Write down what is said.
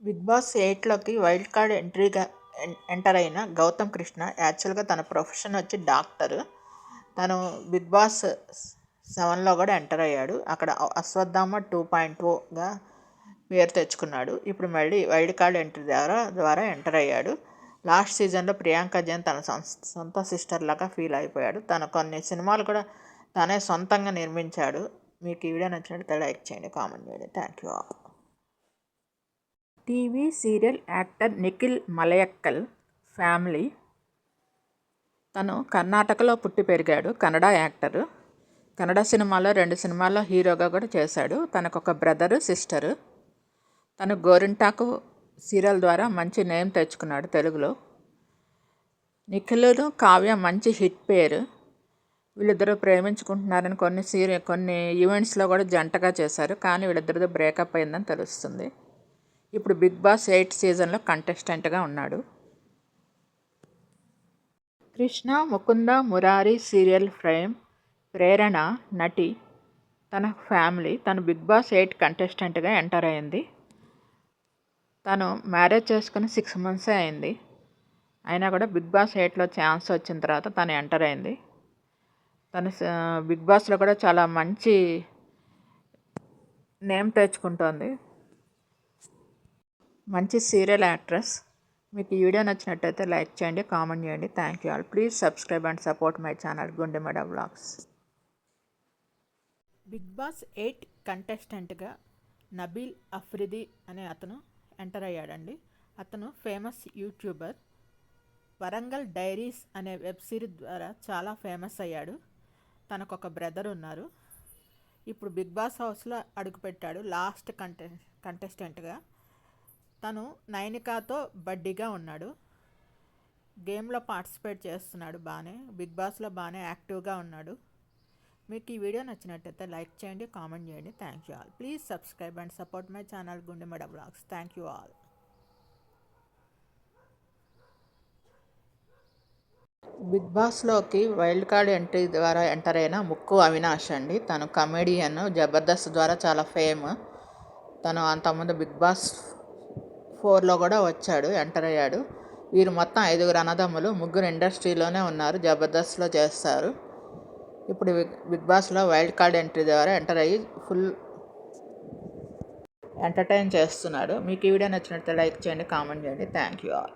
Big Boss 8లోకి wild card ఎంట్రీగా enter అయిన గౌతమ్ కృష్ణ యాక్చువల్గా తన ప్రొఫెషన్ వచ్చి డాక్టర్. తను బిగ్ బాస్ 7లో కూడా ఎంటర్ అయ్యాడు. అక్కడ అశ్వత్థామ 2.0గా పేరు తెచ్చుకున్నాడు. ఇప్పుడు మళ్ళీ వైల్డ్ కార్డ్ ఎంట్రీ ద్వారా ఎంటర్ అయ్యాడు. లాస్ట్ సీజన్లో ప్రియాంక జైన్ తన సొంత సిస్టర్ లాగా ఫీల్ అయిపోయాడు. తను కొన్ని సినిమాలు కూడా తనే సొంతంగా నిర్మించాడు. మీకు ఈ వీడియో నచ్చినట్లయితే లైక్ చేయండి, కామెంట్ చేయండి. Thank you all. TV serial actor Nikhil Maliyakkal family. తను కర్ణాటకలో పుట్టి పెరిగాడు. కన్నడ యాక్టరు. కన్నడ సినిమాలో 2 సినిమాల్లో హీరోగా కూడా చేశాడు. తనకు ఒక బ్రదరు, సిస్టరు. తను గోరింటాకు సీరియల్ ద్వారా మంచి నేమ్ తెచ్చుకున్నాడు తెలుగులో. నిఖిల్ను కావ్య మంచి హిట్ పేరు. వీళ్ళిద్దరూ ప్రేమించుకుంటున్నారని కొన్ని ఈవెంట్స్లో కూడా జంటగా చేశారు. కానీ వీళ్ళిద్దరితో బ్రేకప్ అయిందని తెలుస్తుంది. ఇప్పుడు బిగ్ బాస్ 8 సీజన్లో కంటెస్టెంట్గా ఉన్నాడు. కృష్ణ ముకుంద మురారి సీరియల్ ఫేమ్ ప్రేరణ నటి తన ఫ్యామిలీ తను బిగ్ బాస్ 8 కంటెస్టెంట్గా ఎంటర్ అయింది. తను మ్యారేజ్ చేసుకుని 6 మంత్సే అయింది. అయినా కూడా బిగ్ బాస్ 8లో ఛాన్స్ వచ్చిన తర్వాత తను ఎంటర్ అయింది. తను బిగ్ బాస్లో కూడా చాలా మంచి నేమ్ తెచ్చుకుంటోంది. మంచి సీరియల్ యాక్ట్రెస్. మీకు ఈ వీడియో నచ్చినట్టయితే లైక్ చేయండి, కామెంట్ చేయండి. Thank you all. Please subscribe and support my channel Gundemeda vlogs. Bigg Boss 8 కంటెస్టెంట్గా నబీల్ అఫ్రిది అనే అతను ఎంటర్ అయ్యాడండి. అతను ఫేమస్ యూట్యూబర్. వరంగల్ డైరీస్ అనే వెబ్ సిరీస్ ద్వారా చాలా ఫేమస్ అయ్యాడు. తనకు ఒక బ్రదర్ ఉన్నారు. ఇప్పుడు బిగ్ బాస్ హౌస్లో అడుగుపెట్టాడు లాస్ట్ కంటెస్టెంట్గా. తను నైనికాతో బడ్డీగా ఉన్నాడు. గేమ్లో పార్టిసిపేట్ చేస్తున్నాడు బాగానే. బిగ్ బాస్లో బాగానే యాక్టివ్గా ఉన్నాడు. మీకు ఈ వీడియో నచ్చినట్టయితే లైక్ చేయండి, కామెంట్ చేయండి. Thank you all. Please subscribe and support my channel Gundemeda vlogs. Thank you all. Bigg బాస్లోకి వైల్డ్ కార్డ్ ఎంట్రీ ద్వారా ఎంటర్ అయిన ముక్కు అవినాష్ అండి. తను కమెడియన్. జబర్దస్త్ ద్వారా చాలా ఫేమ్. తను అంతకుముందు బిగ్ బాస్ 4లో కూడా వచ్చాడు, ఎంటర్ అయ్యాడు. వీరు మొత్తం 5 అన్నదమ్ములు. 3 ఇండస్ట్రీలోనే ఉన్నారు, జబర్దస్త్లో చేస్తారు. ఇప్పుడు బిగ్ బాస్లో వైల్డ్ కార్డ్ ఎంట్రీ ద్వారా ఎంటర్ అయ్యి ఫుల్ ఎంటర్టైన్ చేస్తున్నాడు. మీకు ఈ వీడియో నచ్చినట్లయితే లైక్ చేయండి, కామెంట్ చేయండి. Thank you all.